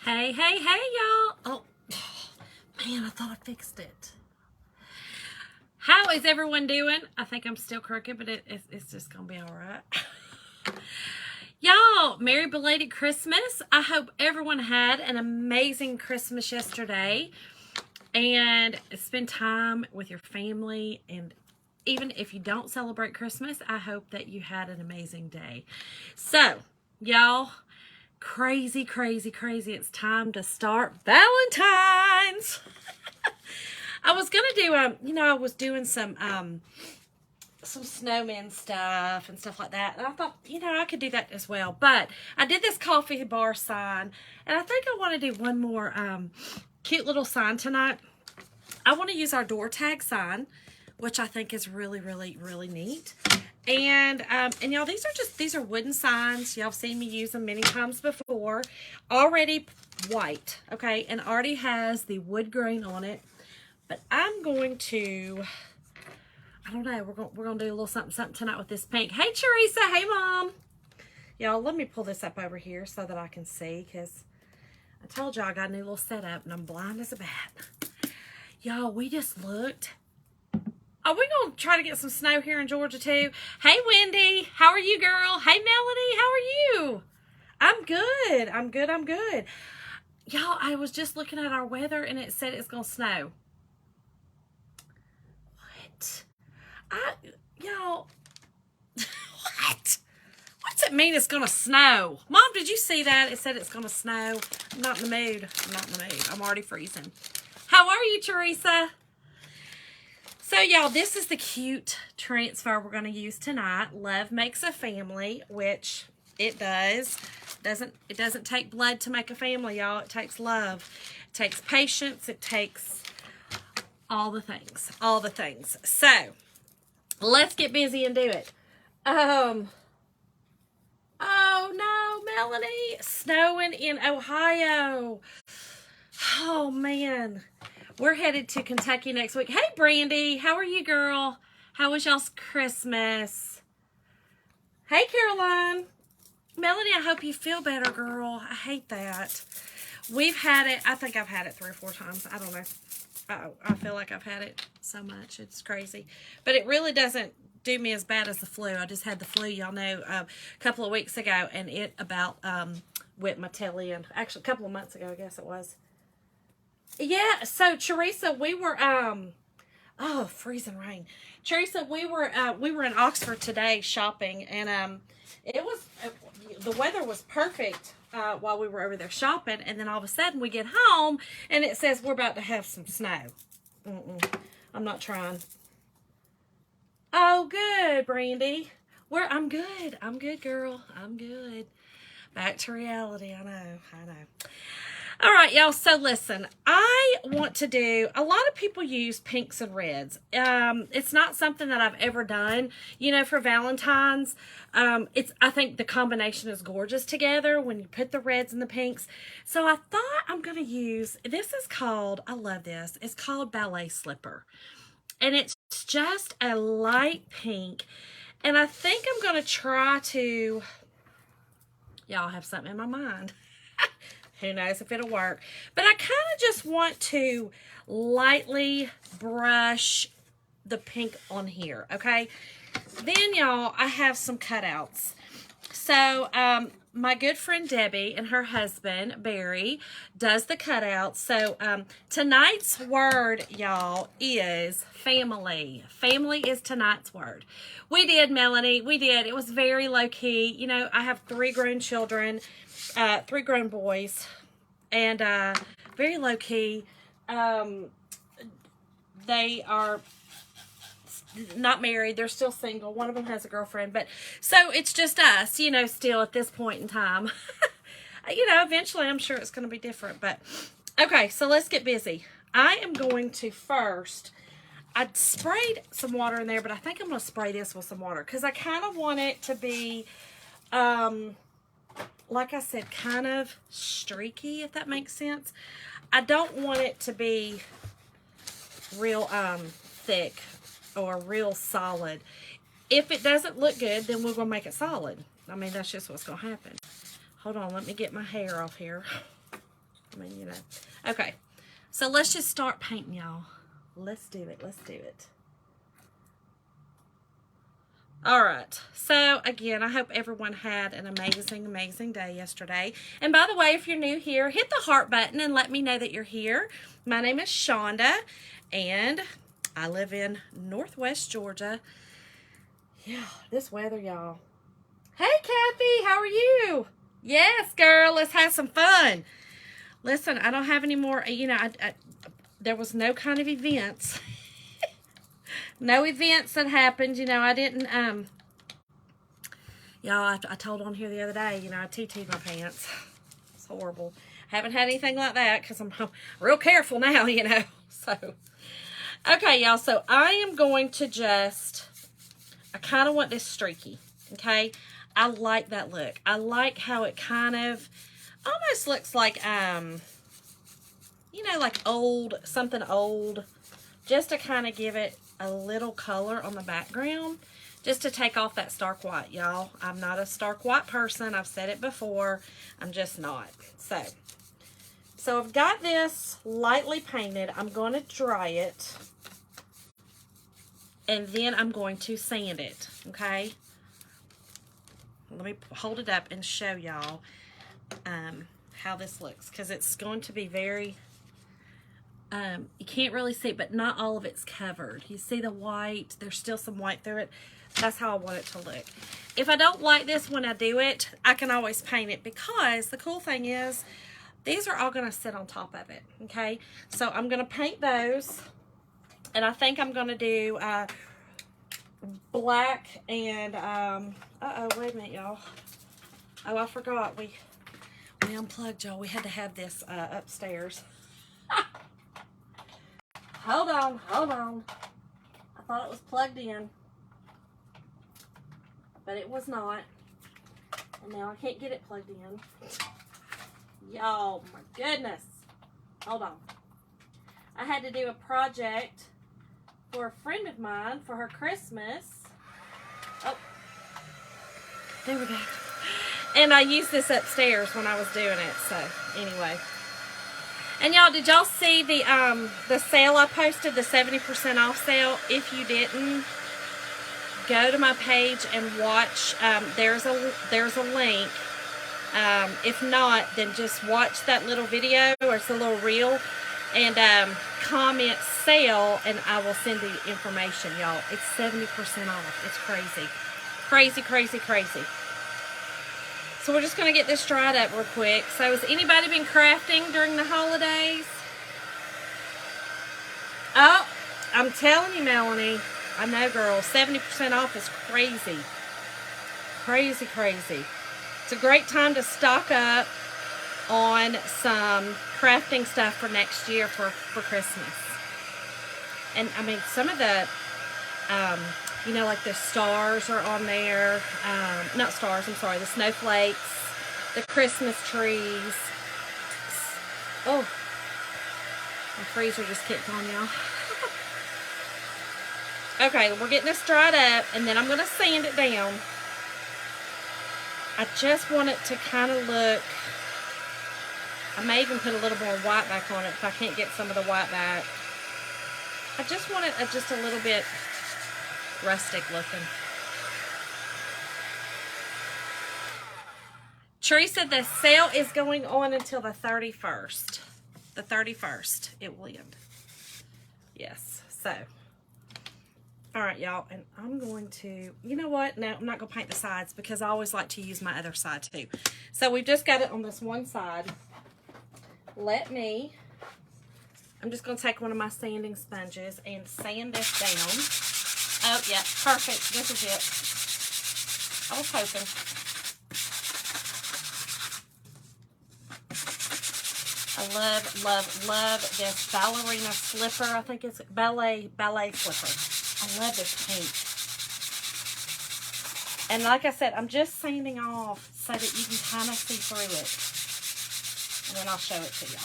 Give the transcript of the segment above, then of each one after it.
Hey, hey, hey, y'all. Oh, man, I thought I fixed it. How is everyone doing? I think I'm still crooked, but it's just going to be all right. Y'all, Merry belated Christmas. I hope everyone had an amazing Christmas yesterday and spend time with your family. And even if you don't celebrate Christmas, I hope that you had an amazing day. So, y'all, crazy, crazy, crazy. It's time to start Valentine's. I was gonna do I was doing some snowman stuff and stuff like that, and I thought I could do that as well. But I did this coffee bar sign, and I think I want to do one more cute little sign tonight. I want to use our door tag sign, which I think is really, really, really neat. And y'all, these are wooden signs. Y'all have seen me use them many times before. Already white, okay, and already has the wood grain on it. But I'm going to, I don't know, we're gonna do a little something tonight with this pink. Hey Teresa, hey Mom. Y'all, let me pull this up over here so that I can see, because I told y'all I got a new little setup and I'm blind as a bat. Y'all, we just looked. Are we gonna try to get some snow here in Georgia too? Hey Wendy, how are you, girl? Hey Melanie, how are you? I'm good. I'm good. Y'all, I was just looking at our weather and it said it's gonna snow. Y'all, what? What's it mean it's gonna snow? Mom, did you see that? It said it's gonna snow. I'm not in the mood. I'm already freezing. How are you, Teresa? So, y'all, this is the cute transfer we're gonna use tonight. Love makes a family, which it does. It doesn't take blood to make a family, y'all. It takes love. It takes patience. It takes all the things. All the things. So, let's get busy and do it. Oh no, Melanie, snowing in Ohio. Oh man, we're headed to Kentucky next week. Hey Brandy, how are you, girl? How was y'all's Christmas? Hey Caroline. Melanie, I hope you feel better, girl. I hate that. We've had it, I think I've had it 3 or 4 times. I don't know. I feel like I've had it so much. It's crazy. But it really doesn't do me as bad as the flu. I just had the flu, y'all know, a couple of weeks ago, and it about went my tail in. Actually, a couple of months ago, I guess it was. Yeah, so Teresa, we were freezing rain. Teresa, we were in Oxford today shopping, and it was the weather was perfect while we were over there shopping, and then all of a sudden we get home and it says we're about to have some snow. I'm not trying. Oh, good, Brandy. I'm good. I'm good, girl. I'm good. Back to reality. I know. All right, y'all. So listen, I want to do, a lot of people use pinks and reds. It's not something that I've ever done, for Valentine's. I think the combination is gorgeous together when you put the reds and the pinks. So I thought I'm going to use, this is called, I love this. It's called Ballet Slipper. And it's just a light pink. And I think I'm going to try to, y'all have something in my mind. Who knows if it'll work. But I kind of just want to lightly brush the pink on here, okay? Then, y'all, I have some cutouts. So, my good friend Debbie and her husband, Barry, does the cutouts. So, tonight's word, y'all, is family. Family is tonight's word. We did, Melanie. We did. It was very low-key. I have 3 grown children. 3 grown boys, and very low key. They are not married; they're still single. One of them has a girlfriend, but so it's just us, still at this point in time. Eventually, I'm sure it's going to be different. But okay, so let's get busy. I am going to first. I sprayed some water in there, but I think I'm going to spray this with some water because I kind of want it to be. Like I said, kind of streaky, if that makes sense. I don't want it to be real thick or real solid. If it doesn't look good, then we're going to make it solid. I mean, that's just what's going to happen. Hold on, let me get my hair off here. I mean, you know. Okay, so let's just start painting, y'all. Let's do it. Let's do it. All right. So, again, I hope everyone had an amazing, amazing day yesterday. And by the way, if you're new here, hit the heart button and let me know that you're here. My name is Shonda, and I live in Northwest Georgia. Yeah, this weather, y'all. Hey, Kathy, how are you? Yes, girl, let's have some fun. Listen, I don't have any more, you know, there was no kind of events. No events that happened, you know, I didn't, y'all, I told on here the other day, you know, I TT'd my pants. It's horrible. Haven't had anything like that because I'm real careful now, you know, so. Okay, y'all, so I am going to just, I kind of want this streaky, okay? I like that look. I like how it kind of almost looks like, you know, like old, something old, just to kind of give it a little color on the background, just to take off that stark white, y'all. I'm not a stark white person. I've said it before. I'm just not. So I've got this lightly painted. I'm going to dry it, and then I'm going to sand it, okay? Let me hold it up and show y'all how this looks, because it's going to be very, you can't really see it, but not all of it's covered. You see the white, there's still some white through it. That's how I want it to look. If I don't like this when I do it, I can always paint it, because the cool thing is these are all going to sit on top of it, okay? So I'm going to paint those, and I think I'm going to do black and, uh-oh, wait a minute, y'all. Oh, I forgot. We unplugged, y'all. We had to have this upstairs. Hold on, hold on. I thought it was plugged in, but it was not. And now I can't get it plugged in. Y'all, my goodness. Hold on. I had to do a project for a friend of mine for her Christmas. Oh, there we go. And I used this upstairs when I was doing it. So anyway, and y'all, did y'all see the sale I posted, the 70% off sale? If you didn't, go to my page and watch. There's a link. If not, then just watch that little video, or it's a little reel, and comment sale, and I will send the information, y'all. It's 70% off. It's crazy. Crazy, crazy, crazy. So we're just going to get this dried up real quick. So has anybody been crafting during the holidays? Oh, I'm telling you, Melanie. I know, girl. 70% off is crazy. Crazy, crazy. It's a great time to stock up on some crafting stuff for next year for Christmas. And I mean, some of the, you know, like the stars are on there. Not stars, I'm sorry. The snowflakes, the Christmas trees. Oh, my freezer just kicked on, y'all. Okay, we're getting this dried up, and then I'm going to sand it down. I just want it to kind of look, I may even put a little more white back on it if I can't get some of the white back. I just want it just a little bit rustic looking. Tree said the sale is going on until the 31st. The 31st it will end. Yes, so. All right, y'all, and I'm going to, you know what? No, I'm not going to paint the sides, because I always like to use my other side too. So we've just got it on this one side. I'm just going to take one of my sanding sponges and sand this down. Oh, yeah, perfect. This is it. I was hoping. I love, love, love this ballerina slipper. I think it's ballet slipper. I love this paint. And like I said, I'm just sanding off so that you can kind of see through it. And then I'll show it to y'all.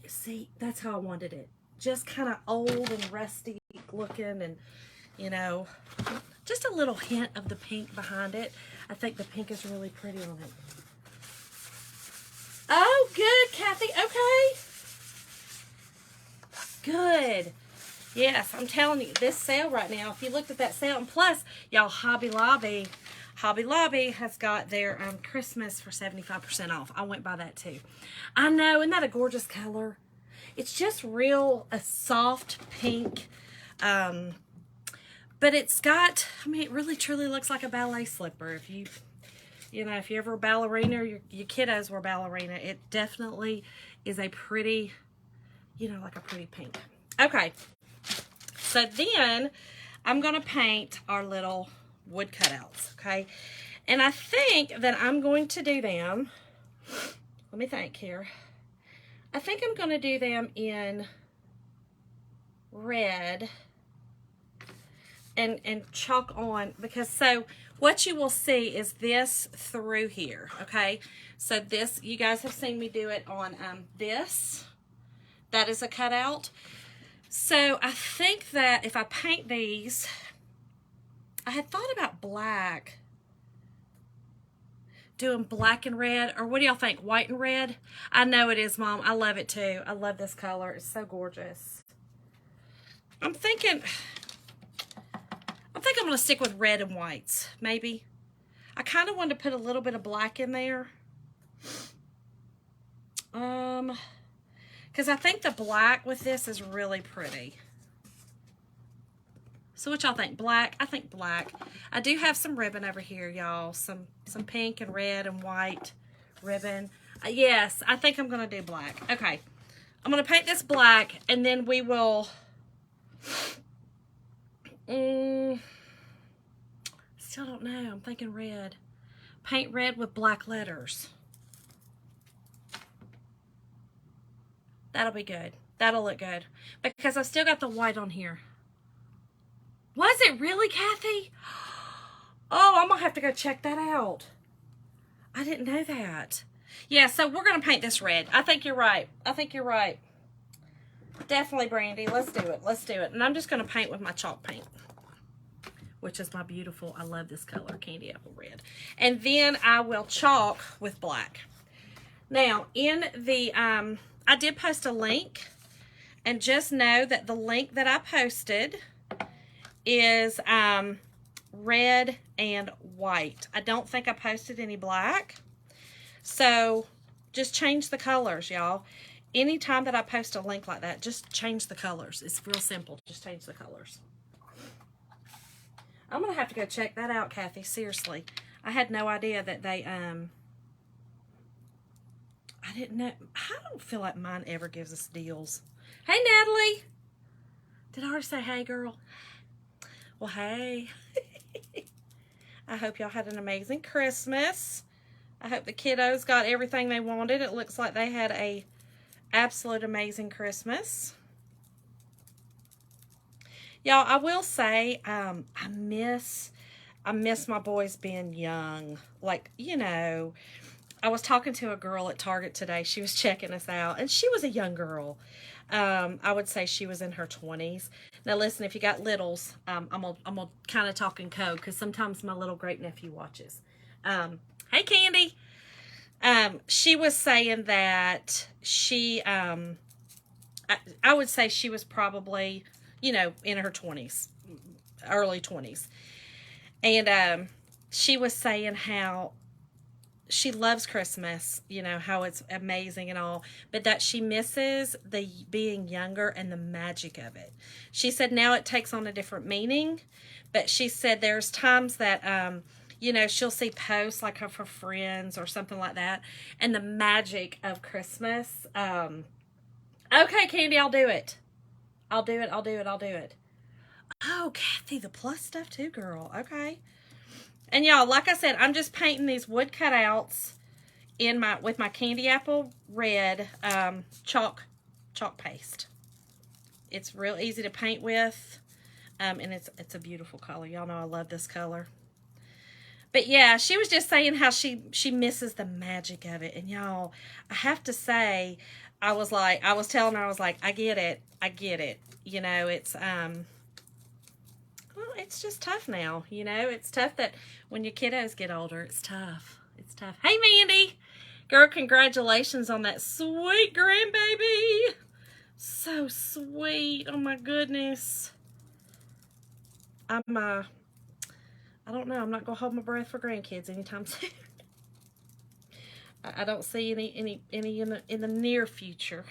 See, that's how I wanted it. Just kind of old and rusty looking, and, you know, just a little hint of the pink behind it. I think the pink is really pretty on it. Oh, good, Kathy. Okay. Good. Yes, I'm telling you, this sale right now, if you looked at that sale, and plus, y'all, Hobby Lobby has got their Christmas for 75% off. I went by that too. I know, isn't that a gorgeous color? It's just a soft pink, but it's got, I mean, it really truly looks like a ballet slipper. If you ever a ballerina, or your kiddos were ballerina, it definitely is a pretty, like a pretty pink. Okay. So then I'm going to paint our little wood cutouts, okay? And I think that I'm going to do them, let me think here. I think I'm going to do them in red and chalk on, because so what you will see is this through here, okay? So this, you guys have seen me do it on this. That is a cutout. So I think that if I paint these, I had thought about black, doing black and red, or what do y'all think, white and red? I know it is, Mom. I love it too. I love this color. It's so gorgeous. I'm thinking I'm going to stick with red and whites, maybe. I kind of wanted to put a little bit of black in there. Because I think the black with this is really pretty. So what y'all think? Black? I think black. I do have some ribbon over here, y'all. Some pink and red and white ribbon. Yes, I think I'm going to do black. Okay. I'm going to paint this black, and then we will... still don't know. I'm thinking red. Paint red with black letters. That'll be good. That'll look good. Because I've still got the white on here. Was it really, Kathy? Oh, I'm going to have to go check that out. I didn't know that. Yeah, so we're going to paint this red. I think you're right. I think you're right. Definitely, Brandy. Let's do it. Let's do it. And I'm just going to paint with my chalk paint, which is my beautiful, I love this color, candy apple red. And then I will chalk with black. Now, in the... I did post a link, and just know that the link that I posted is red and white. I don't think I posted any black, so just change the colors, y'all. Anytime that I post a link like that, just change the colors. It's real simple. Just change the colors. I'm going to have to go check that out, Kathy. Seriously. I had no idea that they, I didn't know. I don't feel like mine ever gives us deals. Hey, Natalie. Did I already say hey, girl? Well, hey. I hope y'all had an amazing Christmas. I hope the kiddos got everything they wanted. It looks like they had a absolute amazing Christmas. Y'all, I will say, I miss my boys being young. Like, I was talking to a girl at Target today. She was checking us out, and she was a young girl. I would say she was in her 20s. Now, listen, if you got littles, I'm gonna kind of talk in code, because sometimes my little great nephew watches. Hey, Candy. She was saying that she, I would say she was probably, in her 20s, early 20s. And she was saying how she loves Christmas, how it's amazing and all, but that she misses the being younger and the magic of it. She said now it takes on a different meaning, but she said there's times that, she'll see posts like of her friends or something like that, and the magic of Christmas. Okay, Candy, I'll do it. I'll do it. Oh, Kathy, the plus stuff too, girl. Okay. And y'all, like I said, I'm just painting these wood cutouts with my candy apple red chalk paste. It's real easy to paint with, and it's a beautiful color. Y'all know I love this color. But yeah, she was just saying how she misses the magic of it. And y'all, I have to say, I was telling her, I was like, I get it. It's Well, it's just tough now, you know. It's tough that when your kiddos get older, it's tough. It's tough. Hey, Mandy. Girl, congratulations on that sweet grandbaby. So sweet. Oh, my goodness. I don't know. I'm not going to hold my breath for grandkids anytime soon. I don't see any in the near future.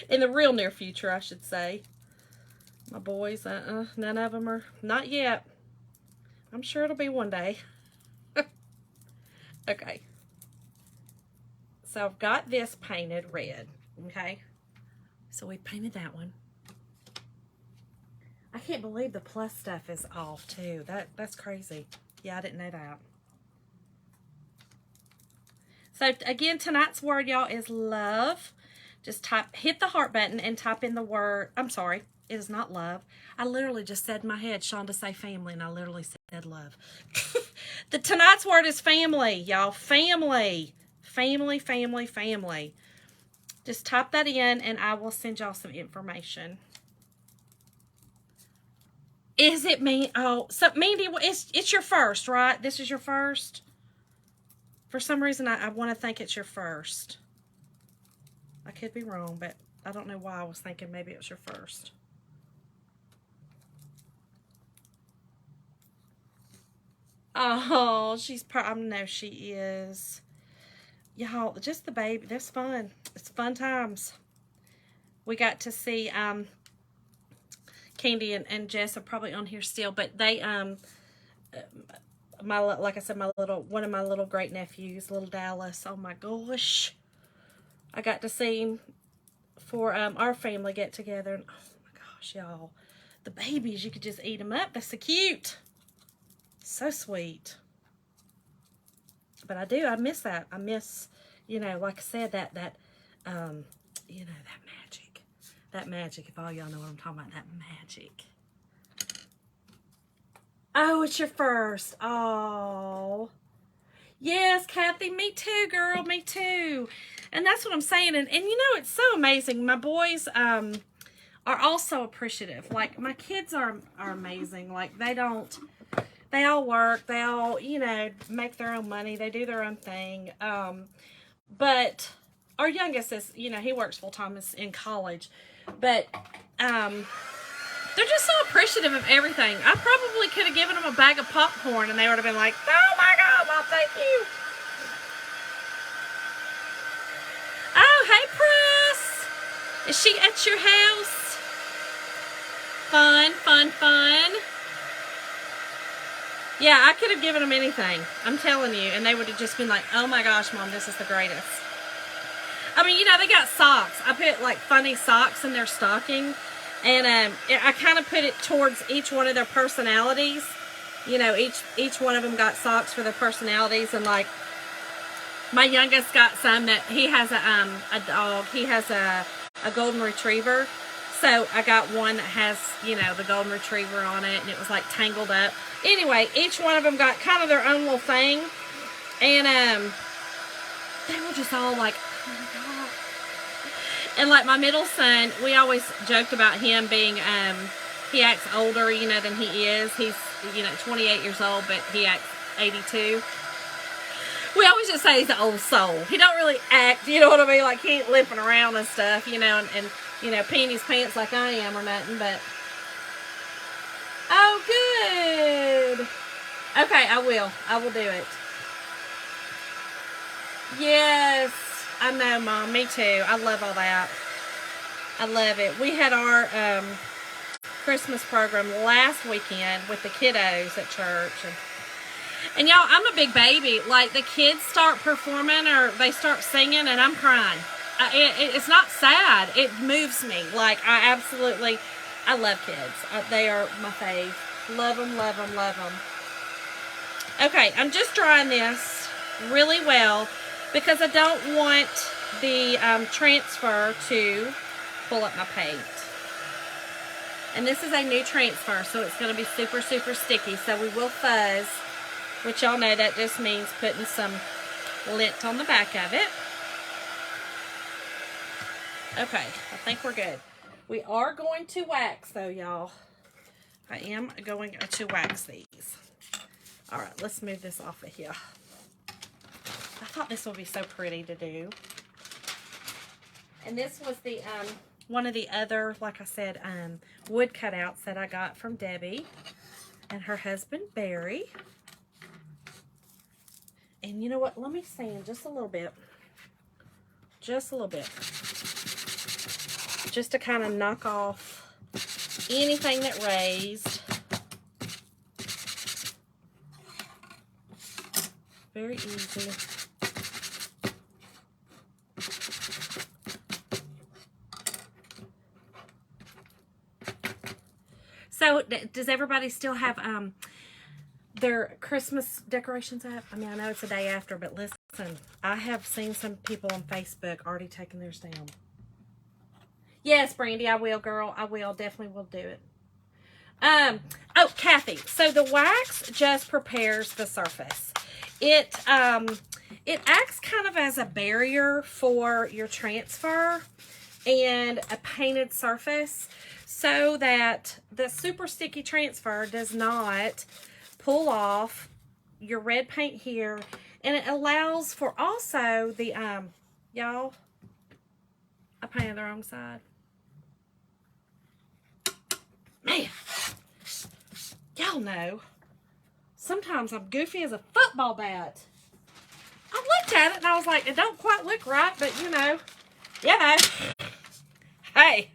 In the real near future, I should say. My boys, none of them are, not yet. I'm sure it'll be one day. Okay. So I've got this painted red, okay? So we painted that one. I can't believe the plus stuff is off too. That's crazy. Yeah, I didn't know that. So again, tonight's word, y'all, is love. Just hit the heart button and type in the word. I'm sorry, it is not love. I literally just said in my head, Shonda, say family, and I literally said love. Tonight's word is family, y'all. Family. Family, family, family. Just type that in, and I will send y'all some information. Is it me? Oh, so Mandy, it's your first, right? This is your first? For some reason, I want to think it's your first. I could be wrong, but I don't know why I was thinking maybe it was your first. Oh, I know she is. Y'all, just the baby. That's fun. It's fun times. We got to see Candy and Jess are probably on here still, but they like I said, one of my little great nephews, little Dallas. Oh my gosh, I got to see him for our family get together, and oh my gosh, y'all, the babies, you could just eat them up. They're so cute, so sweet. But I miss that. I miss, you know, like I said, that you know, that magic. If all y'all know what I'm talking about, that magic. Oh, it's your first. Oh, yes, Kathy, me too, girl, me too. And that's what I'm saying. And you know, it's so amazing. My boys are also appreciative. Like, my kids are amazing. Like, they all work. They all, you know, make their own money. They do their own thing. But our youngest is, you know, he works full-time in college. But they're just so appreciative of everything. I probably could have given them a bag of popcorn and they would have been like, oh my God, Mom, thank you. Oh, hey, Press. Is she at your house? Fun, fun, fun. Yeah, I could have given them anything. I'm telling you. And they would have just been like, oh my gosh, Mom, this is the greatest. I mean, you know, they got socks. I put like funny socks in their stocking. And I kind of put it towards each one of their personalities. You know, each one of them got socks for their personalities. And like, my youngest got some that he has a dog. He has a golden retriever. So I got one that has, you know, the golden retriever on it. And it was like tangled up. Anyway, each one of them got kind of their own little thing. And they were just all like, oh my God. And like my middle son, we always joked about him being, he acts older, you know, than he is. He's, you know, 28 years old, but he acts 82. We always just say he's an old soul. He don't really act, you know what I mean? Like, he ain't limping around and stuff, you know, and you know, peeing his pants like I am or nothing, but. Oh, good. Okay, I will do it. Yes. I know, Mom. Me too. I love all that. I love it. We had our Christmas program last weekend with the kiddos at church. And y'all, I'm a big baby. Like, the kids start performing or they start singing and I'm crying. It's not sad. It moves me. Like, I love kids. They are my fave. Love them, love them, love them. Okay, I'm just drying this really well, because I don't want the transfer to pull up my paint. And this is a new transfer, so it's going to be super, super sticky. So we will fuzz, which y'all know that just means putting some lint on the back of it. Okay, I think we're good. We are going to wax, though, y'all. I am going to wax these. All right, let's move this off of here. I thought this would be so pretty to do. And this was the one of the other, like I said, wood cutouts that I got from Debbie and her husband Barry. And you know what? Let me sand just a little bit. Just a little bit. Just to kind of knock off anything that raised. Very easy. So, does everybody still have their Christmas decorations up? I mean, I know it's the day after, but listen, I have seen some people on Facebook already taking theirs down. Yes, Brandy, I will, girl. I will. Definitely will do it. Oh, Kathy. So the wax just prepares the surface. It acts kind of as a barrier for your transfer and a painted surface so that the super sticky transfer does not pull off your red paint here. And it allows for also the, y'all, I painted the wrong side. Man, y'all know, sometimes I'm goofy as a football bat. I looked at it and I was like, it don't quite look right, but you know, hey.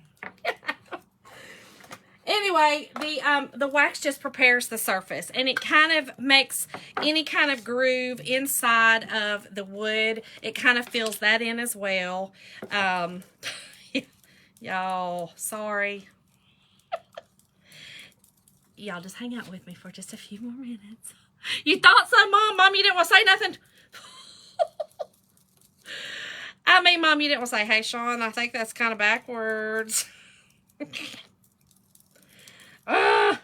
Anyway, the wax just prepares the surface, and it kind of makes any kind of groove inside of the wood. It kind of fills that in as well. Y'all, sorry. Y'all just hang out with me for just a few more minutes. You thought so, Mom? Mom, you didn't want to say nothing? I mean, Mom, you didn't want to say, hey, Sean, I think that's kind of backwards. I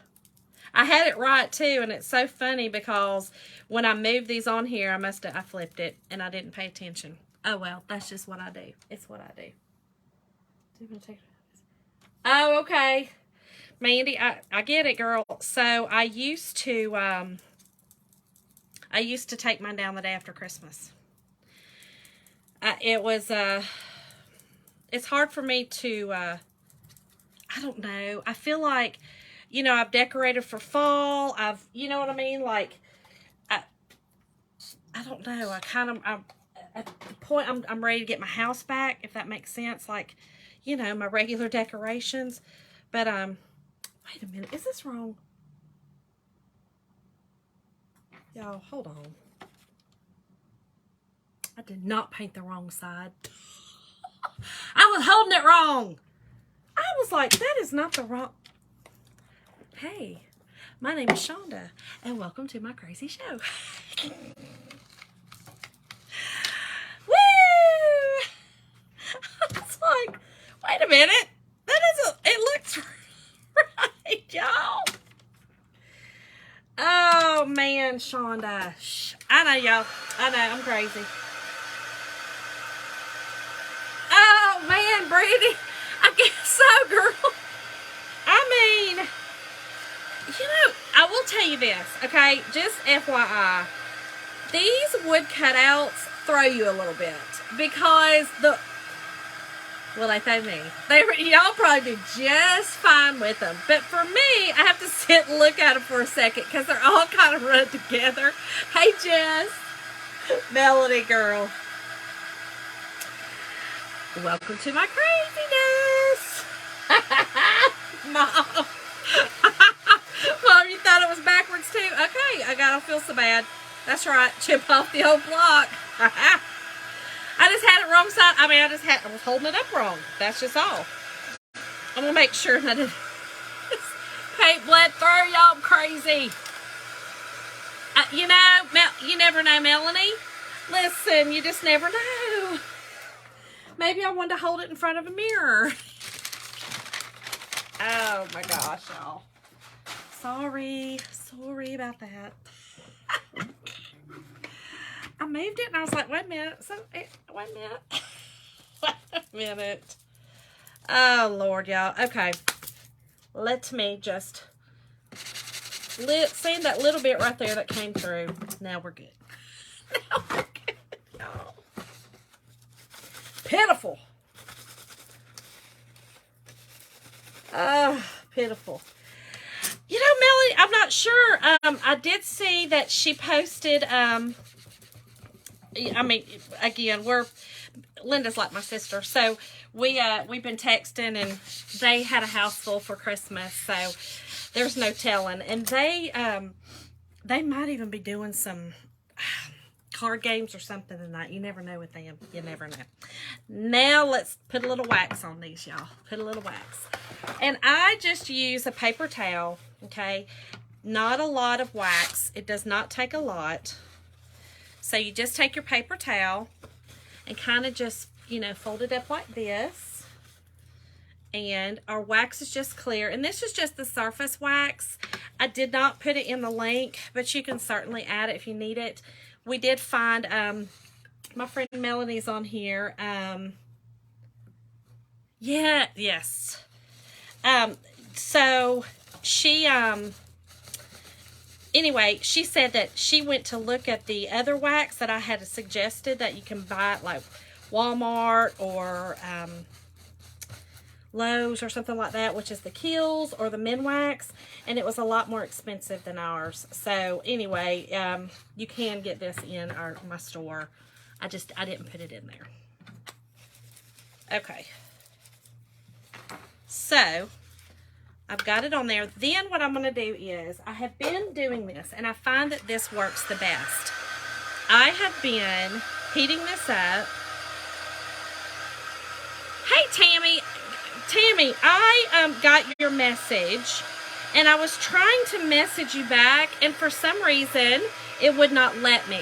had it right, too, and it's so funny because when I moved these on here, I flipped it, and I didn't pay attention. Oh, well, that's just what I do. It's what I do. Oh, okay. Mandy, I get it, girl. So I used to take mine down the day after Christmas. It's hard for me to, I don't know. I feel like, you know, I've decorated for fall. You know what I mean? Like, I don't know. I'm at the point I'm ready to get my house back, if that makes sense. Like, you know, my regular decorations. But, wait a minute. Is this wrong? Y'all, hold on. I did not paint the wrong side. I was holding it wrong. I was like, that is not the wrong. Hey, my name is Shonda, and welcome to my crazy show. Woo! I was like, wait a minute. It looks right, y'all. Oh, man, Shonda. I know, y'all. I know, I'm crazy. Oh, man, Brandy. I guess so, girl. I mean, you know, I will tell you this, okay? Just FYI. These wood cutouts throw you a little bit because well, they throw me. Y'all probably do just fine with them. But for me, I have to sit and look at them for a second because they're all kind of run together. Hey, Jess. Melody, girl. Welcome to my craziness. Mom. Mom, you thought it was backwards too? Okay, I don't feel so bad. That's right. Chip off the old block. I just had it wrong side. I mean, I was holding it up wrong. That's just all. I'm going to make sure that paint bled through. Y'all, I'm crazy. You know, you never know, Melanie. Listen, you just never know. Maybe I wanted to hold it in front of a mirror. Oh, my gosh, y'all. Sorry about that. I moved it and I was like, wait a minute. Wait a minute. Oh, Lord, y'all. Okay. Let me just seeing that little bit right there that came through. Now we're good. Now we're good. Oh. Pitiful. Pitiful. You know, Melanie, I'm not sure. I did see that she posted, I mean, again, Linda's like my sister, so we've been texting, and they had a house full for Christmas, so there's no telling. And they might even be doing some card games or something tonight. You never know with them. You never know. Now let's put a little wax on these, y'all. Put a little wax. And I just use a paper towel, okay? Not a lot of wax. It does not take a lot. So you just take your paper towel and kind of just, you know, fold it up like this. And our wax is just clear. And this is just the surface wax. I did not put it in the link, but you can certainly add it if you need it. We did find, my friend Melanie's on here. Yes. So she, anyway, she said that she went to look at the other wax that I had suggested that you can buy at like Walmart or Lowe's or something like that, which is the Kiehl's or the Minwax, and it was a lot more expensive than ours. So anyway, you can get this in my store. I didn't put it in there. Okay. So I've got it on there. Then what I'm going to do is, I have been doing this, and I find that this works the best. I have been heating this up. Hey, Tammy, I got your message, and I was trying to message you back, and for some reason, it would not let me.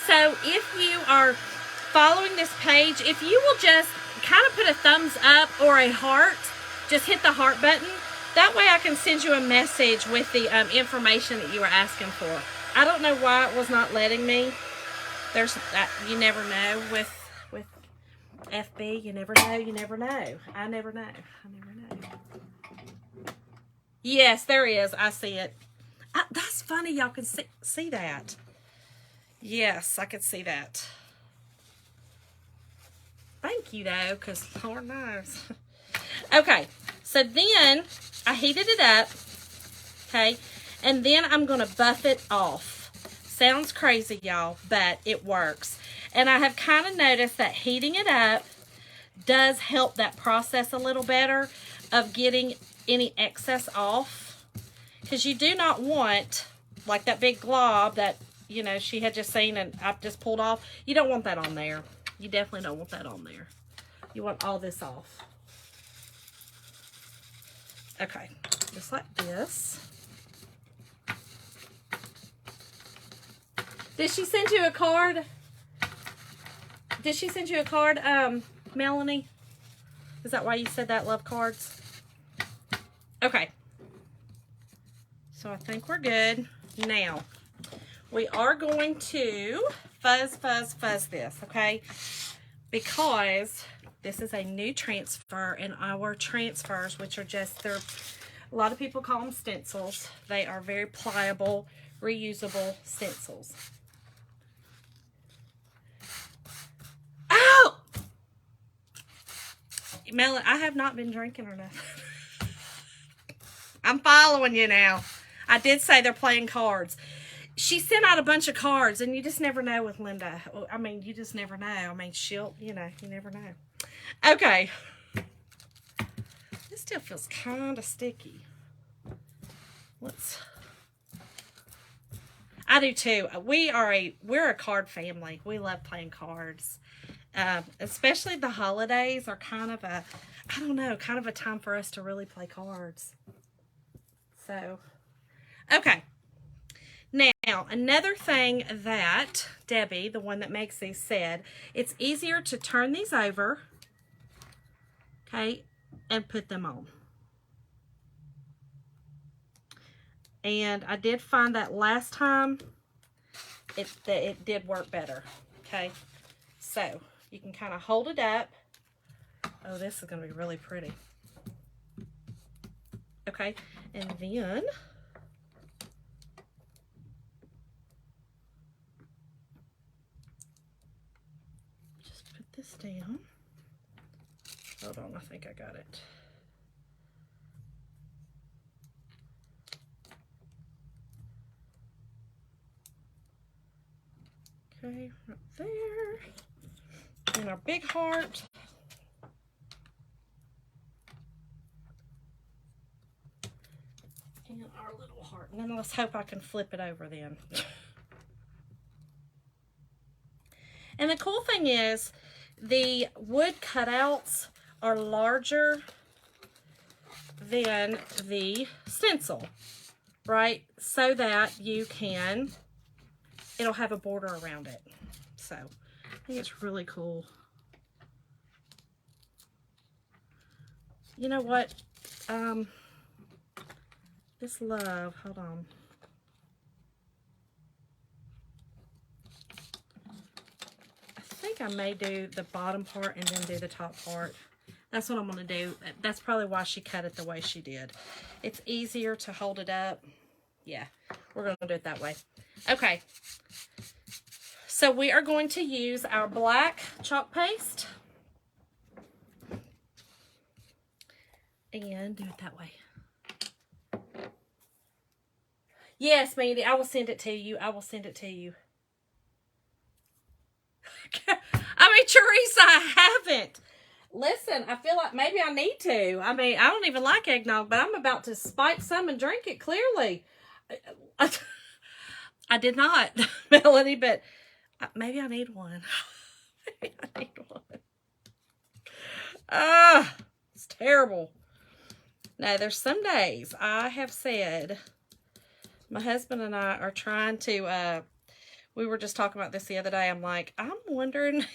So if you are following this page, if you will just kind of put a thumbs up or a heart, just hit the heart button. That way I can send you a message with the information that you were asking for. I don't know why it was not letting me. You never know with FB. You never know. I never know. Yes, there is. I see it. That's funny. Y'all can see that. Yes, I could see that. Thank you, though, because Lord knows. Okay, so then I heated it up, okay, and then I'm going to buff it off. Sounds crazy, y'all, but it works. And I have kind of noticed that heating it up does help that process a little better of getting any excess off, because you do not want, like that big glob that, you know, she had just seen and I've just pulled off. You don't want that on there. You definitely don't want that on there. You want all this off. Okay, just like this. Did she send you a card? Did she send you a card, Melanie? Is that why you said that, love cards? Okay. So I think we're good. Now, we are going to fuzz this, okay? Because this is a new transfer, and our transfers, which are just, a lot of people call them stencils. They are very pliable, reusable stencils. Oh! Melanie, I have not been drinking or nothing. I'm following you now. I did say they're playing cards. She sent out a bunch of cards, and you just never know with Linda. I mean, you just never know. I mean, she'll, you know, you never know. Okay. This still feels kind of sticky. I do too. We're a card family. We love playing cards. Especially the holidays are kind of a time for us to really play cards. So, okay. Now, another thing that Debbie, the one that makes these, said, it's easier to turn these over, okay, and put them on. And I did find that last time it did work better, okay? So, you can kind of hold it up. Oh, this is going to be really pretty. Okay, and then this down. Hold on, I think I got it. Okay, right there. And our big heart. And our little heart. And then let's hope I can flip it over then. And the cool thing is, the wood cutouts are larger than the stencil, right? So that you can, it'll have a border around it. So, I think it's really cool. You know what? This love, hold on. I think I may do the bottom part and then do the top part. That's what I'm going to do. That's probably why she cut it the way she did. It's easier to hold it up. Yeah, we're going to do it that way. Okay. So we are going to use our black chalk paste. And do it that way. Yes, Mandy, I will send it to you. I will send it to you. I mean, Teresa, I haven't. Listen, I feel like maybe I need to. I mean, I don't even like eggnog, but I'm about to spike some and drink it, clearly. I did not, Melanie, but maybe I need one. Maybe I need one. It's terrible. Now, there's some days I have said, my husband and I are trying to, we were just talking about this the other day. I'm like, I'm wondering,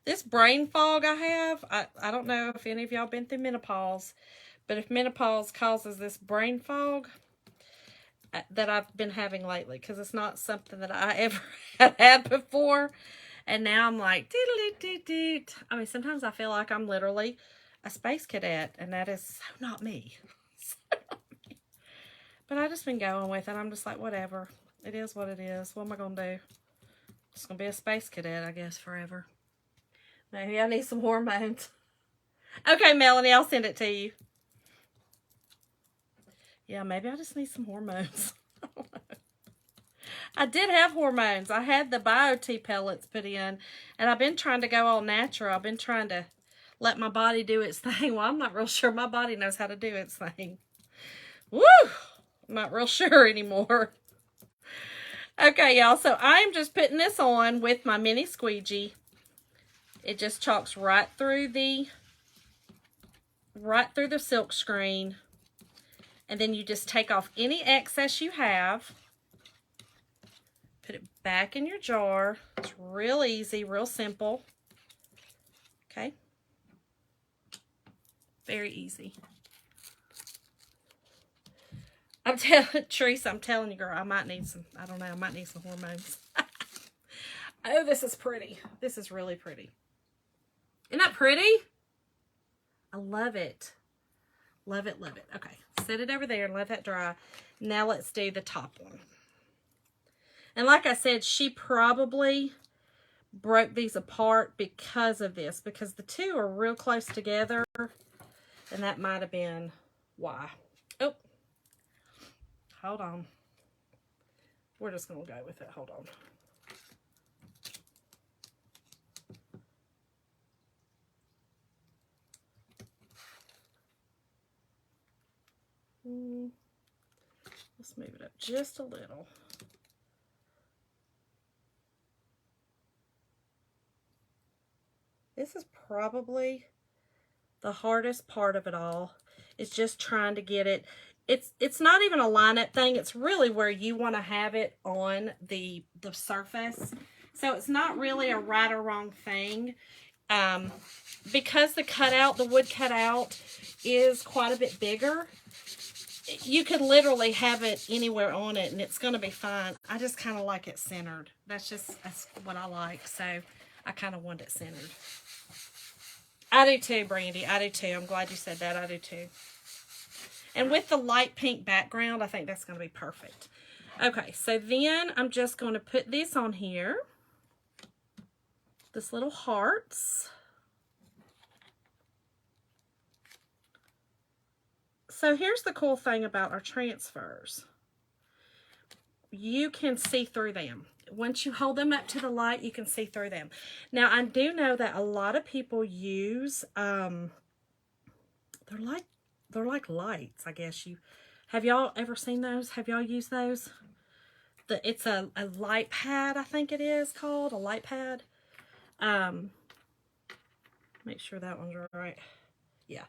this brain fog I have, I don't know if any of y'all been through menopause, but if menopause causes this brain fog that I've been having lately, because it's not something that I ever had before. And now I'm like, I mean, sometimes I feel like I'm literally a space cadet, and that is so not me. But I just been going with it. I'm just like, whatever. It is what it is. What am I going to do? Just going to be a space cadet, I guess, forever. Maybe I need some hormones. Okay, Melanie, I'll send it to you. Yeah, maybe I just need some hormones. I did have hormones. I had the BioTE pellets put in, and I've been trying to go all natural. I've been trying to let my body do its thing. Well, I'm not real sure my body knows how to do its thing. Woo! I'm not real sure anymore. Okay, y'all. So I'm just putting this on with my mini squeegee. It just chalks right through the silk screen. And then you just take off any excess you have. Put it back in your jar. It's real easy, real simple. Okay. Very easy. I'm telling Teresa, I'm telling you, girl, I might need some, I don't know, I might need some hormones. Oh, this is pretty. This is really pretty. Isn't that pretty? I love it. Love it, love it. Okay, set it over there and let that dry. Now let's do the top one. And like I said, she probably broke these apart because of this, because the two are real close together, and that might have been why. Oh, hold on. We're just going to go with it. Hold on. Let's move it up just a little. This is probably the hardest part of it all. It's just trying to get it. It's not even a line-up thing. It's really where you want to have it on the surface. So it's not really a right or wrong thing. Because the wood cutout is quite a bit bigger, you could literally have it anywhere on it and it's going to be fine. I just kind of like it centered. That's what I like. So I kind of want it centered. I do too, Brandy. I do too. I'm glad you said that. I do too. And with the light pink background, I think that's going to be perfect. Okay, so then I'm just going to put this on here. This little hearts. So here's the cool thing about our transfers. You can see through them. Once you hold them up to the light, you can see through them. Now, I do know that a lot of people use, they're like lights, I guess. Have y'all ever seen those? Have y'all used those? It's a light pad, I think it is called, a light pad. Make sure that one's right. Yeah.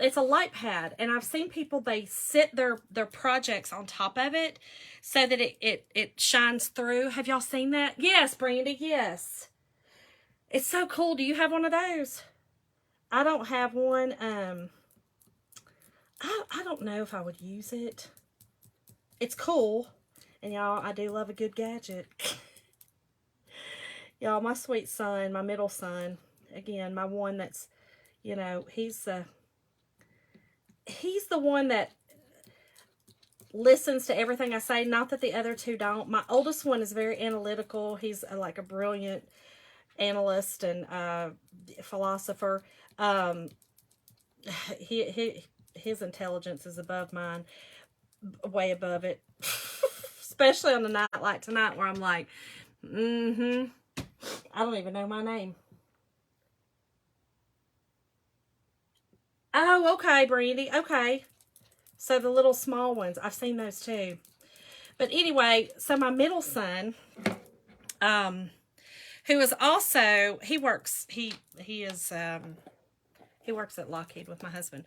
It's a light pad, and I've seen people, they sit their projects on top of it so that it shines through. Have y'all seen that? Yes, Brandy, yes. It's so cool. Do you have one of those? I don't have one. I don't know if I would use it. It's cool, and y'all, I do love a good gadget. Y'all, my sweet son, my middle son, again, my one that's, you know, he's the one that listens to everything I say. Not that the other two don't. My oldest one is very analytical. He's like a brilliant analyst and philosopher. His intelligence is above mine, way above it. Especially on a night like tonight where I'm like, I don't even know my name. Oh, okay, Brandy. Okay. So the little small ones, I've seen those too. But anyway, so my middle son, who is also, he works at Lockheed with my husband.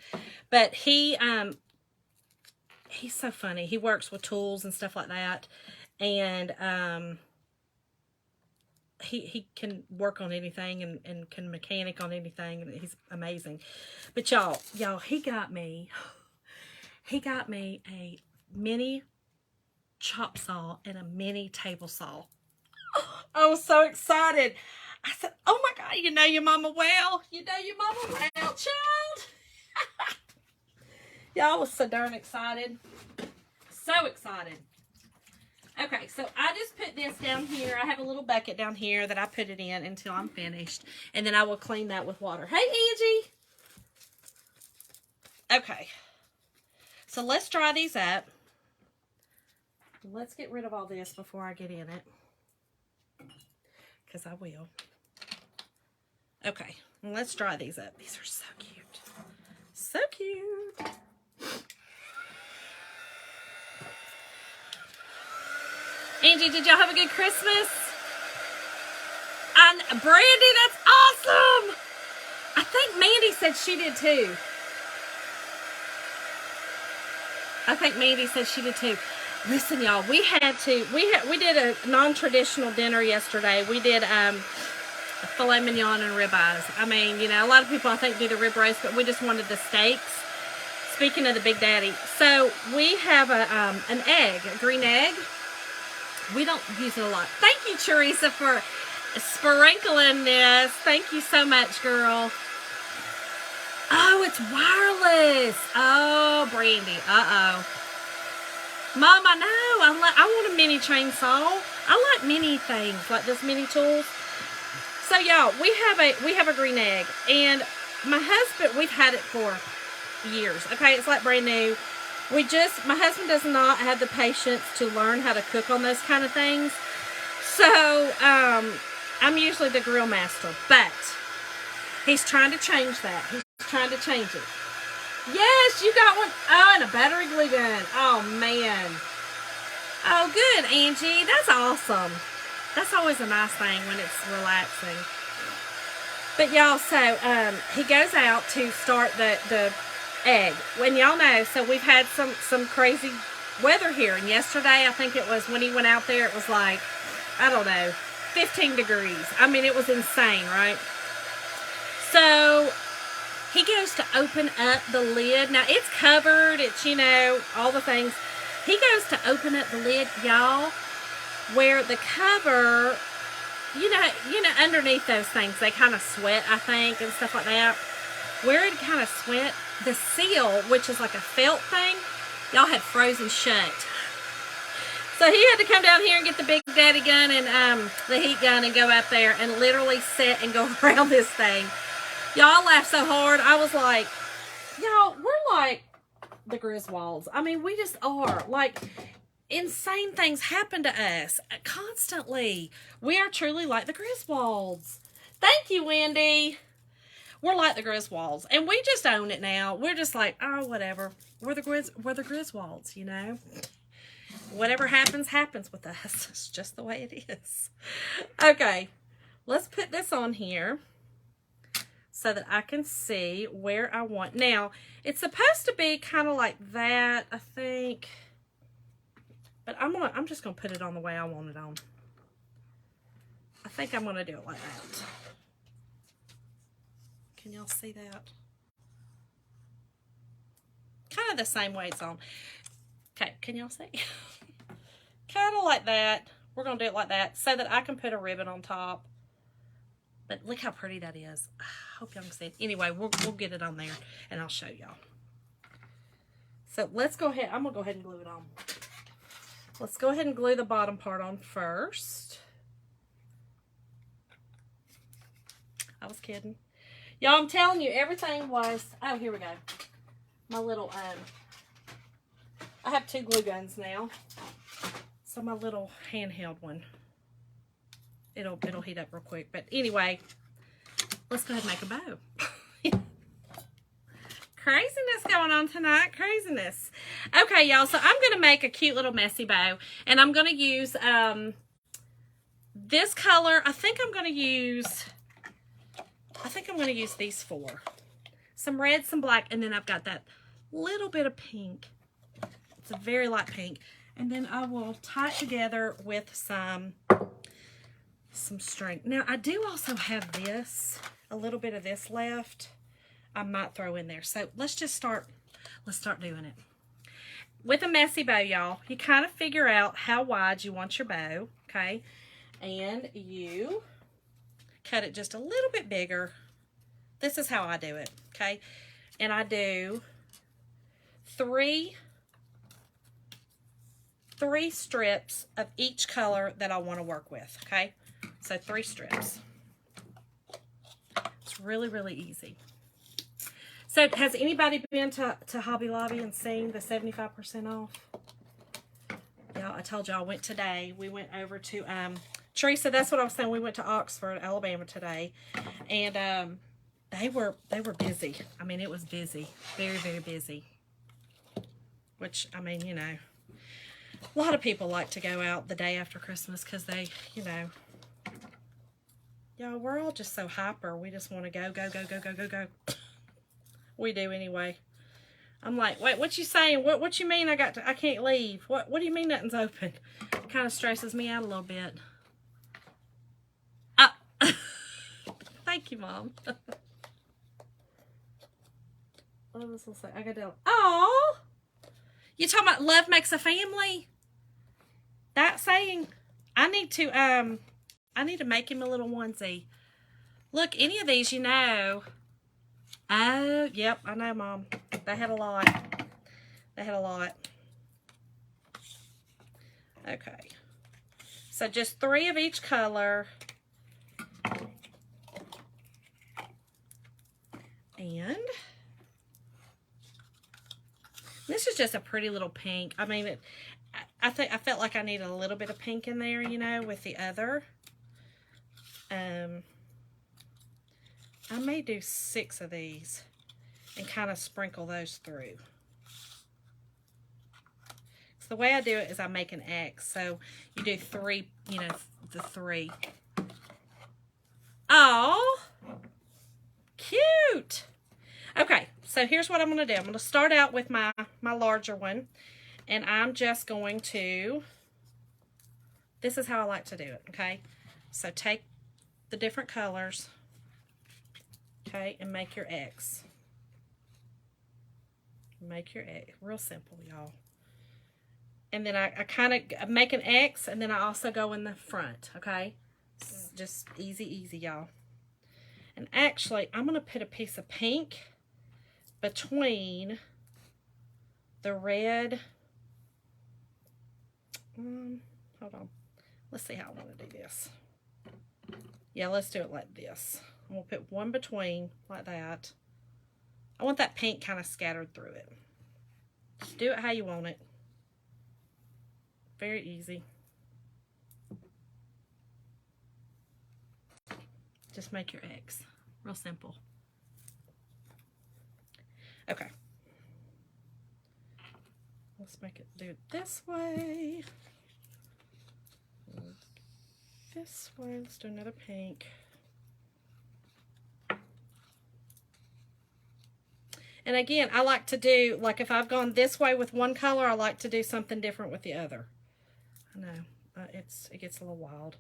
But he's so funny. He works with tools and stuff like that. And he can work on anything and can mechanic on anything, and he's amazing. But y'all, he got me a mini chop saw and a mini table saw. I was so excited. I said, oh my God, you know your mama well. You know your mama well, child. Y'all, was so darn excited. So excited. Okay, so I just put this down here. I have a little bucket down here that I put it in until I'm finished. And then I will clean that with water. Hey, Angie. Okay. So let's dry these up. Let's get rid of all this before I get in it. Because I will. Okay, let's dry these up. These are so cute. So cute. Angie, did y'all have a good Christmas? And Brandy, that's awesome. I think Mandy said she did too. Listen, y'all, we did a non-traditional dinner yesterday. We did filet mignon and ribeyes. I mean, you know, a lot of people I think do the rib roast, but we just wanted the steaks. Speaking of the Big Daddy, so we have an egg, a green egg. We don't use it a lot. Thank you, Teresa, for sprinkling this. Thank you so much, girl. Oh, it's wireless. Oh, Brandy. Uh-oh. Mom, I know. I want a mini chainsaw. I like mini things, like this mini tools. So, y'all, we have a green egg. And my husband, we've had it for years. Okay, it's like brand new. My husband does not have the patience to learn how to cook on those kind of things. So, I'm usually the grill master, but he's trying to change that. He's trying to change it. Yes, you got one. Oh, and a battery glue gun. Oh, man. Oh, good, Angie. That's awesome. That's always a nice thing when it's relaxing. But, y'all, so, he goes out to start the egg. When y'all know, so we've had some crazy weather here, and yesterday I think it was when he went out there, it was like, I don't know, 15 degrees. I mean, it was insane, right? So he goes to open up the lid. Now it's covered, it's, you know, all the things. He goes to open up the lid, y'all, where the cover, you know, underneath those things, they kind of sweat, I think, and stuff like that. Where it kind of sweat, the seal, which is like a felt thing, y'all had frozen shut. So he had to come down here and get the Big Daddy gun and the heat gun and go up there and literally sit and go around this thing. Y'all laughed so hard. I was like, y'all, we're like the Griswolds. I mean, we just are. Like, insane things happen to us constantly. We are truly like the Griswolds. Thank you, Wendy. We're like the Griswolds, and we just own it now. We're just like, oh, whatever. We're the Griswolds, you know. Whatever happens, happens with us. It's just the way it is. Okay, let's put this on here so that I can see where I want. Now, it's supposed to be kind of like that, I think. But I'm just gonna put it on the way I want it on. I think I'm gonna do it like that. Can y'all see that? Kind of the same way it's on. Okay, can y'all see? Kind of like that. We're gonna do it like that so that I can put a ribbon on top. But look how pretty that is. I hope y'all can see it. Anyway, we'll get it on there and I'll show y'all. So let's go ahead. I'm gonna go ahead and glue it on. Let's go ahead and glue the bottom part on first. I was kidding. Y'all, I'm telling you, everything was, oh, here we go. My little, I have 2 glue guns now. So my little handheld one, it'll heat up real quick. But anyway, let's go ahead and make a bow. Craziness going on tonight, craziness. Okay, y'all, so I'm going to make a cute little messy bow. And I'm going to use this color. I think I'm going to use these 4. Some red, some black, and then I've got that little bit of pink. It's a very light pink. And then I will tie it together with some string. Now, I do also have this, a little bit of this left. I might throw in there. So let's start doing it. With a messy bow, y'all, you kind of figure out how wide you want your bow, okay? And you cut it just a little bit bigger. This is how I do it, okay? And I do three strips of each color that I want to work with, okay? So 3 strips. It's really, really easy. So has anybody been to Hobby Lobby and seen the 75% off? Yeah, I told you I went today. We went over to, Teresa, that's what I was saying. We went to Oxford, Alabama today. And they were busy. I mean, it was busy. Very, very busy. Which, I mean, you know, a lot of people like to go out the day after Christmas because they, you know, y'all, we're all just so hyper. We just want to go, go, go, go, go, go, go. We do anyway. I'm like, wait, what you saying? What you mean I can't leave? What do you mean nothing's open? It kind of stresses me out a little bit. Thank you, Mom. What was I say? I got to. Oh, you talking about love makes a family? That saying, I need to make him a little onesie. Look, any of these, you know. Oh, yep, I know, Mom. They had a lot. They had a lot. Okay. So just 3 of each color. And this is just a pretty little pink. I mean, I felt like I needed a little bit of pink in there, you know, with the other. I may do 6 of these and kind of sprinkle those through. So the way I do it is I make an X. So you do 3, you know, the 3. Oh, cute. Okay, so here's what I'm going to do. I'm going to start out with my larger one. And I'm just going to, this is how I like to do it, okay? So take the different colors. Okay, and make your X. Make your X. Real simple, y'all. And then I kind of make an X, and then I also go in the front, okay? Just easy, easy, y'all. And actually, I'm going to put a piece of pink between the red. Hold on. Let's see how I want to do this. Yeah, let's do it like this. I'm going to put one between, like that. I want that pink kind of scattered through it. Just do it how you want it. Very easy. Just make your eggs. Real simple. Okay. Let's make it do it this way. This way. Let's do another pink. And again, I like to do, like if I've gone this way with one color, I like to do something different with the other. I know, it gets a little wild.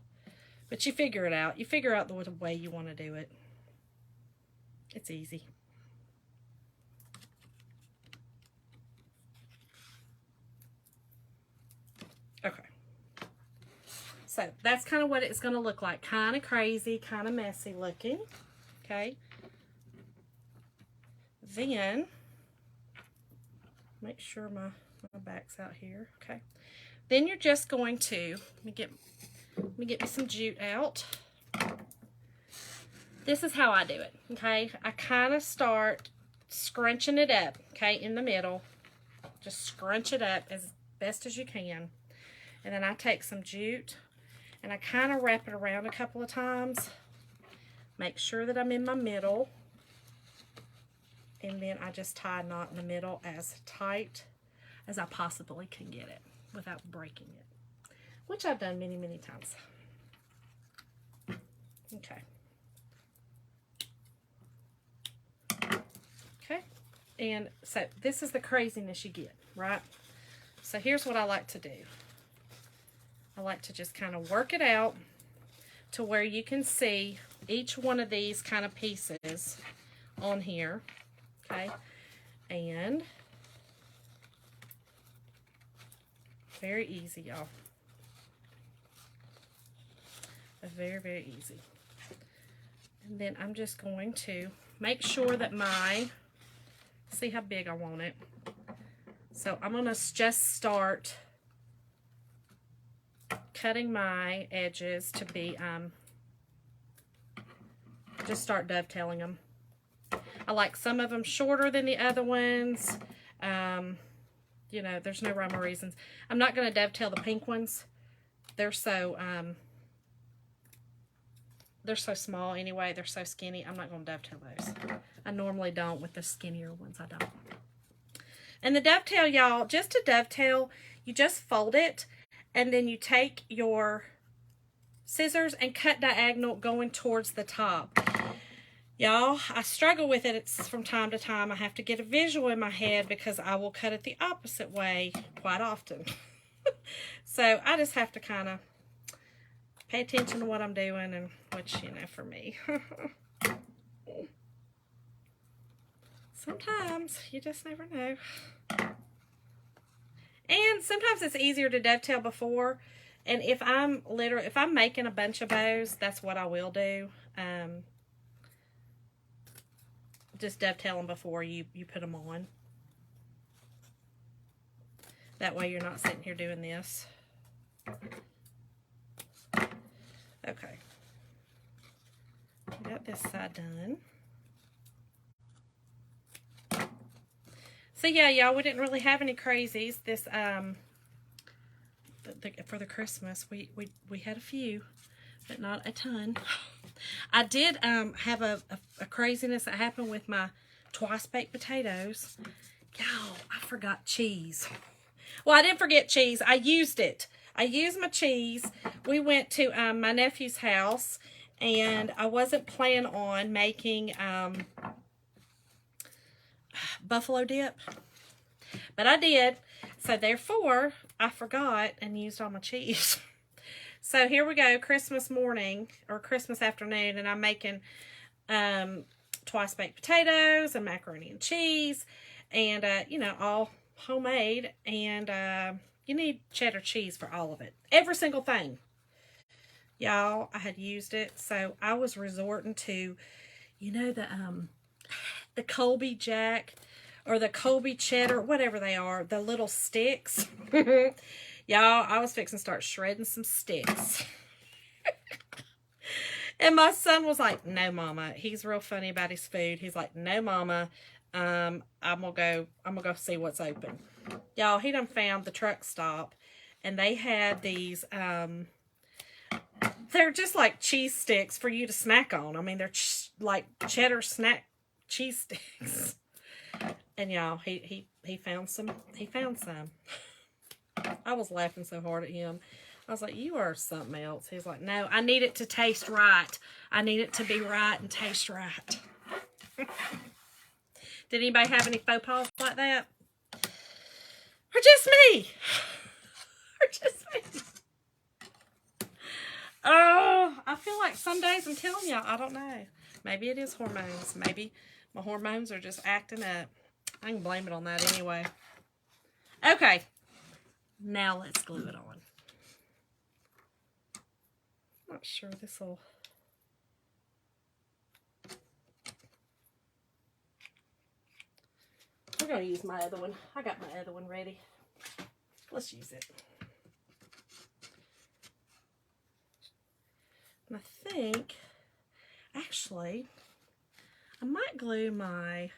But you figure it out. You figure out the way you want to do it. It's easy. Okay. So that's kind of what it's going to look like. Kind of crazy, kind of messy looking. Okay. Then, make sure my back's out here. Okay. Then you're just going to, let me get me some jute out. This is how I do it, okay? I kind of start scrunching it up, okay, in the middle. Just scrunch it up as best as you can. And then I take some jute and I kind of wrap it around a couple of times. Make sure that I'm in my middle. And then I just tie a knot in the middle as tight as I possibly can get it without breaking it, which I've done many, many times. Okay. Okay. And so this is the craziness you get, right? So here's what I like to do. I like to just kind of work it out to where you can see each one of these kind of pieces on here. Okay. And very easy, y'all. Very, very easy. And then I'm just going to make sure that see how big I want it. So I'm going to just start cutting my edges to be, just start dovetailing them. I like some of them shorter than the other ones. You know, there's no rhyme or reasons. I'm not going to dovetail the pink ones. They're so small anyway. They're so skinny. I'm not going to dovetail those. I normally don't with the skinnier ones. I don't. And the dovetail, y'all, just to dovetail, you just fold it and then you take your scissors and cut diagonal going towards the top. Y'all, I struggle with it. It's from time to time. I have to get a visual in my head because I will cut it the opposite way quite often. So I just have to kind of pay attention to what I'm doing, and which, you know, for me. Sometimes you just never know. And sometimes it's easier to dovetail before. And if I'm making a bunch of bows, that's what I will do. Just dovetail them before you put them on. That way you're not sitting here doing this. Okay. Got this side done. So yeah, y'all, we didn't really have any crazies this for the Christmas. We had a few, but not a ton. I did have a craziness that happened with my twice baked potatoes. Y'all, I forgot cheese. Well, I didn't forget cheese. I used it. I used my cheese. We went to my nephew's house, and I wasn't planning on making buffalo dip, but I did. So therefore, I forgot and used all my cheese. So here we go, Christmas morning or Christmas afternoon, and I'm making twice baked potatoes and macaroni and cheese, and you know, all homemade. And you need cheddar cheese for all of it, every single thing. Y'all, I had used it, so I was resorting to, you know, the Colby Jack or the Colby cheddar, whatever they are, the little sticks. Y'all, I was fixing to start shredding some sticks. And my son was like, no, Mama. He's real funny about his food. He's like, no, Mama. I'm gonna go see what's open. Y'all, he done found the truck stop, and they had these, they're just like cheese sticks for you to snack on. I mean, they're like cheddar snack cheese sticks. And y'all, he found some. He found some. I was laughing so hard at him. I was like, you are something else. He's like, no, I need it to taste right. I need it to be right and taste right. Did anybody have any faux pas like that? Or just me? Or just me? Oh, I feel like some days, I'm telling y'all, I don't know. Maybe it is hormones. Maybe my hormones are just acting up. I can blame it on that anyway. Okay. Now let's glue it on. Not sure this will... We're going to use my other one. I got my other one ready. Let's use it. And I think, actually, I might glue my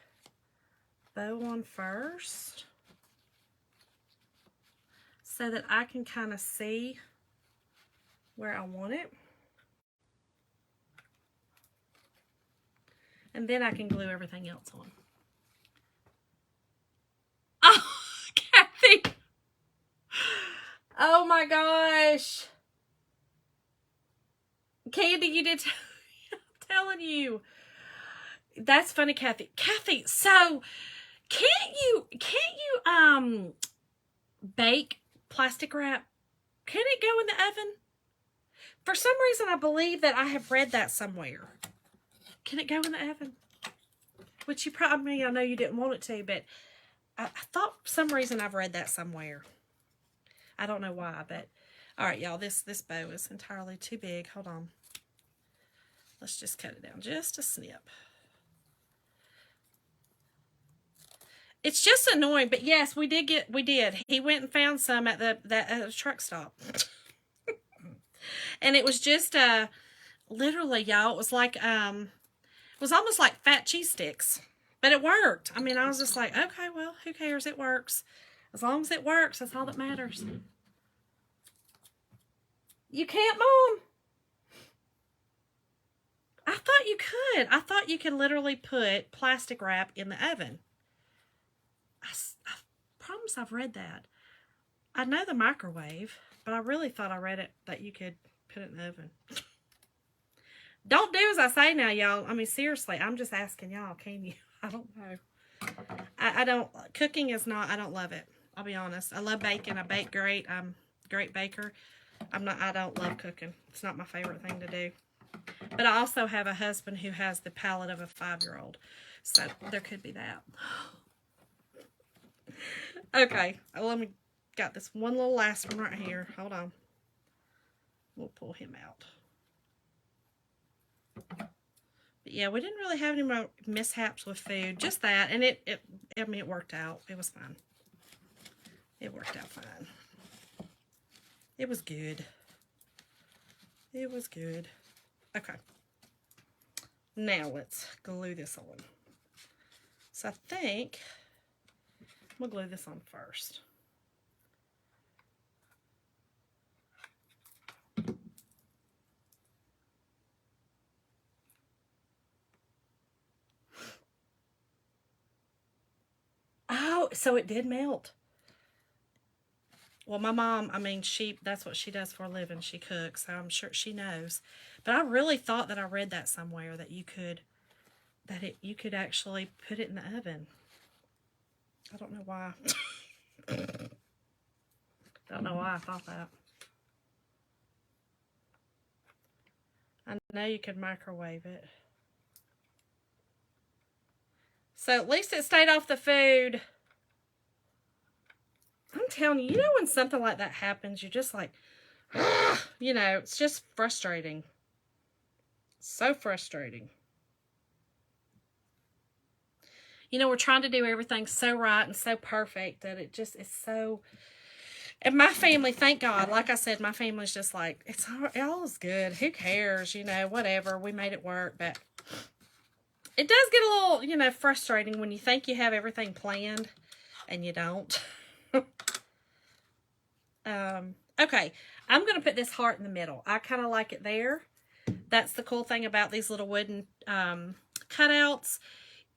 bow on first so that I can kind of see where I want it. And then I can glue everything else on. Oh, Kathy. Oh my gosh. Candy, you did. I'm telling you. That's funny, Kathy. Kathy, so can't you bake plastic wrap? Can it go in the oven? For some reason, I believe that I have read that somewhere. Can it go in the oven? Which you probably, I mean, I know you didn't want it to, but I thought for some reason I've read that somewhere. I don't know why, but all right, y'all, this bow is entirely too big. Hold on. Let's just cut it down just a snip. It's just annoying, but yes, we did. He went and found some at the truck stop. And it was just literally, y'all, it was like it was almost like fat cheese sticks. But it worked. I mean, I was just like, okay, well, who cares? It works. As long as it works, that's all that matters. You can't, Mom? I thought you could. I thought you could literally put plastic wrap in the oven. I promise I've read that. I know the microwave, but I really thought I read it that you could put it in the oven. Don't do as I say now, y'all. I mean, seriously, I'm just asking y'all, can you? I don't know. I don't, cooking is not, I don't love it. I'll be honest. I love baking. I bake great. I'm a great baker. I don't love cooking. It's not my favorite thing to do. But I also have a husband who has the palate of a 5-year-old. So there could be that. Okay. Let me, got this one little last one right here. Hold on. We'll pull him out. But yeah, we didn't really have any more mishaps with food. Just that. And I mean, it worked out. It was fine. It worked out fine. It was good. It was good. Okay. Now let's glue this on. So I think we'll glue this on first. Oh, so it did melt. Well, my mom, I mean, that's what she does for a living. She cooks, so I'm sure she knows. But I really thought that I read that somewhere that you could actually put it in the oven. I don't know why. Don't know why I thought that. I know you could microwave it. So at least it stayed off the food. I'm telling you, you know when something like that happens, you're just like, you know, it's just frustrating. So frustrating. You know, we're trying to do everything so right and so perfect that it just is so... And my family, thank God, like I said, my family's just like, all is good. Who cares? You know, whatever. We made it work, but it does get a little, you know, frustrating when you think you have everything planned and you don't. Okay, I'm going to put this heart in the middle. I kind of like it there. That's the cool thing about these little wooden cutouts.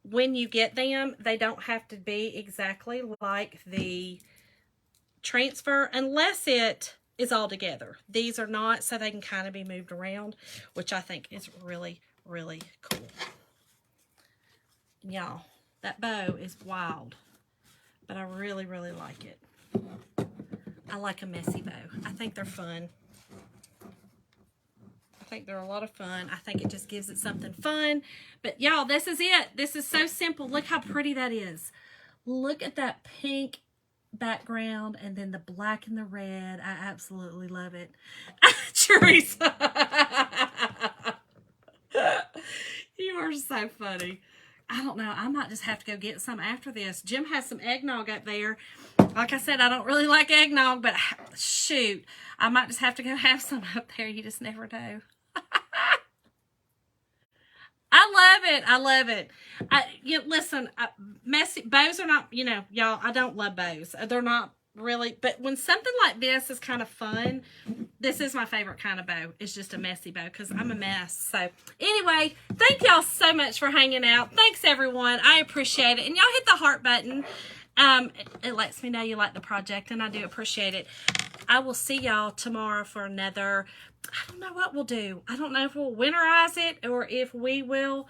When you get them, they don't have to be exactly like the transfer unless it is all together. These are not, so they can kind of be moved around, which I think is really, really cool. Y'all, that bow is wild, but I really, really like it. I like a messy bow. I think they're fun. I think they're a lot of fun. I think it just gives it something fun. But y'all, this is it. This is so simple. Look how pretty that is. Look at that pink background and then the black and the red. I absolutely love it. Teresa. You are so funny. I don't know. I might just have to go get some after this. Jim has some eggnog up there. Like I said, I don't really like eggnog, but shoot, I might just have to go have some up there. You just never know. I love it. I love it. Listen, messy bows are not, y'all, I don't love bows. They're not really, but when something like this is kind of fun, this is my favorite kind of bow. It's just a messy bow because I'm a mess. So anyway, thank y'all so much for hanging out. Thanks everyone. I appreciate it. And y'all hit the heart button. It lets me know you like the project and I do appreciate it. I will see y'all tomorrow for another, I don't know what we'll do. I don't know if we'll winterize it or if we will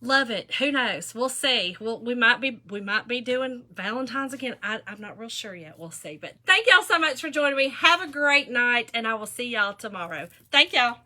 love it. Who knows? We'll see. We might be doing Valentine's again. I'm not real sure yet. We'll see. But thank y'all so much for joining me. Have a great night and I will see y'all tomorrow. Thank y'all.